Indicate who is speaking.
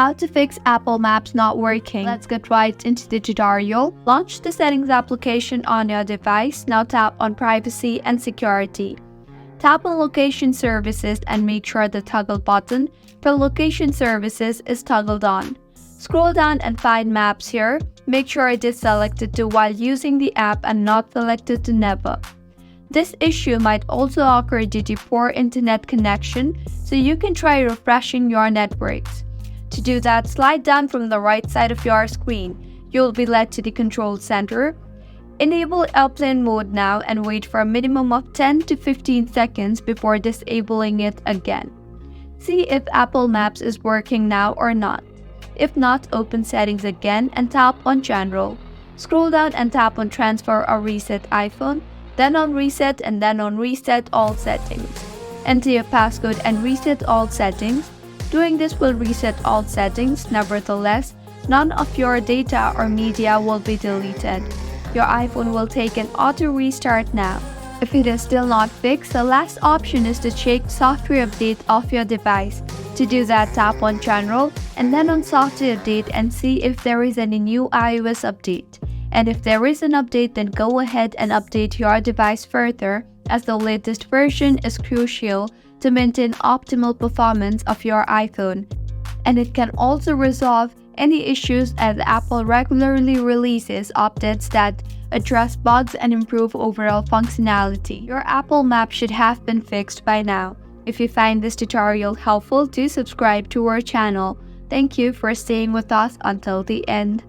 Speaker 1: How to fix Apple Maps not working. Let's get right into the tutorial. Launch the Settings application on your device. Now tap on Privacy and Security. Tap on Location Services and make sure the toggle button for Location Services is toggled on. Scroll down and find Maps here. Make sure it is selected to while using the app and not selected to never. This issue might also occur due to poor internet connection, so you can try refreshing your networks. To do that, slide down from the right side of your screen. You'll be led to the control center. Enable airplane mode now and wait for a minimum of 10 to 15 seconds before disabling it again. See if Apple Maps is working now or not. If not, open Settings again and tap on General. Scroll down and tap on Transfer or Reset iPhone, then on Reset and then on Reset All Settings. Enter your passcode and reset all settings. Doing this will reset all settings. Nevertheless, none of your data or media will be deleted. Your iPhone will take an auto restart now. If it is still not fixed, the last option is to check software update of your device. To do that, tap on General and then on Software Update and see if there is any new iOS update. And if there is an update, then go ahead and update your device further, as the latest version is crucial to maintain optimal performance of your iPhone. And it can also resolve any issues as Apple regularly releases updates that address bugs and improve overall functionality. Your Apple Map should have been fixed by now. If you find this tutorial helpful, do subscribe to our channel. Thank you for staying with us until the end.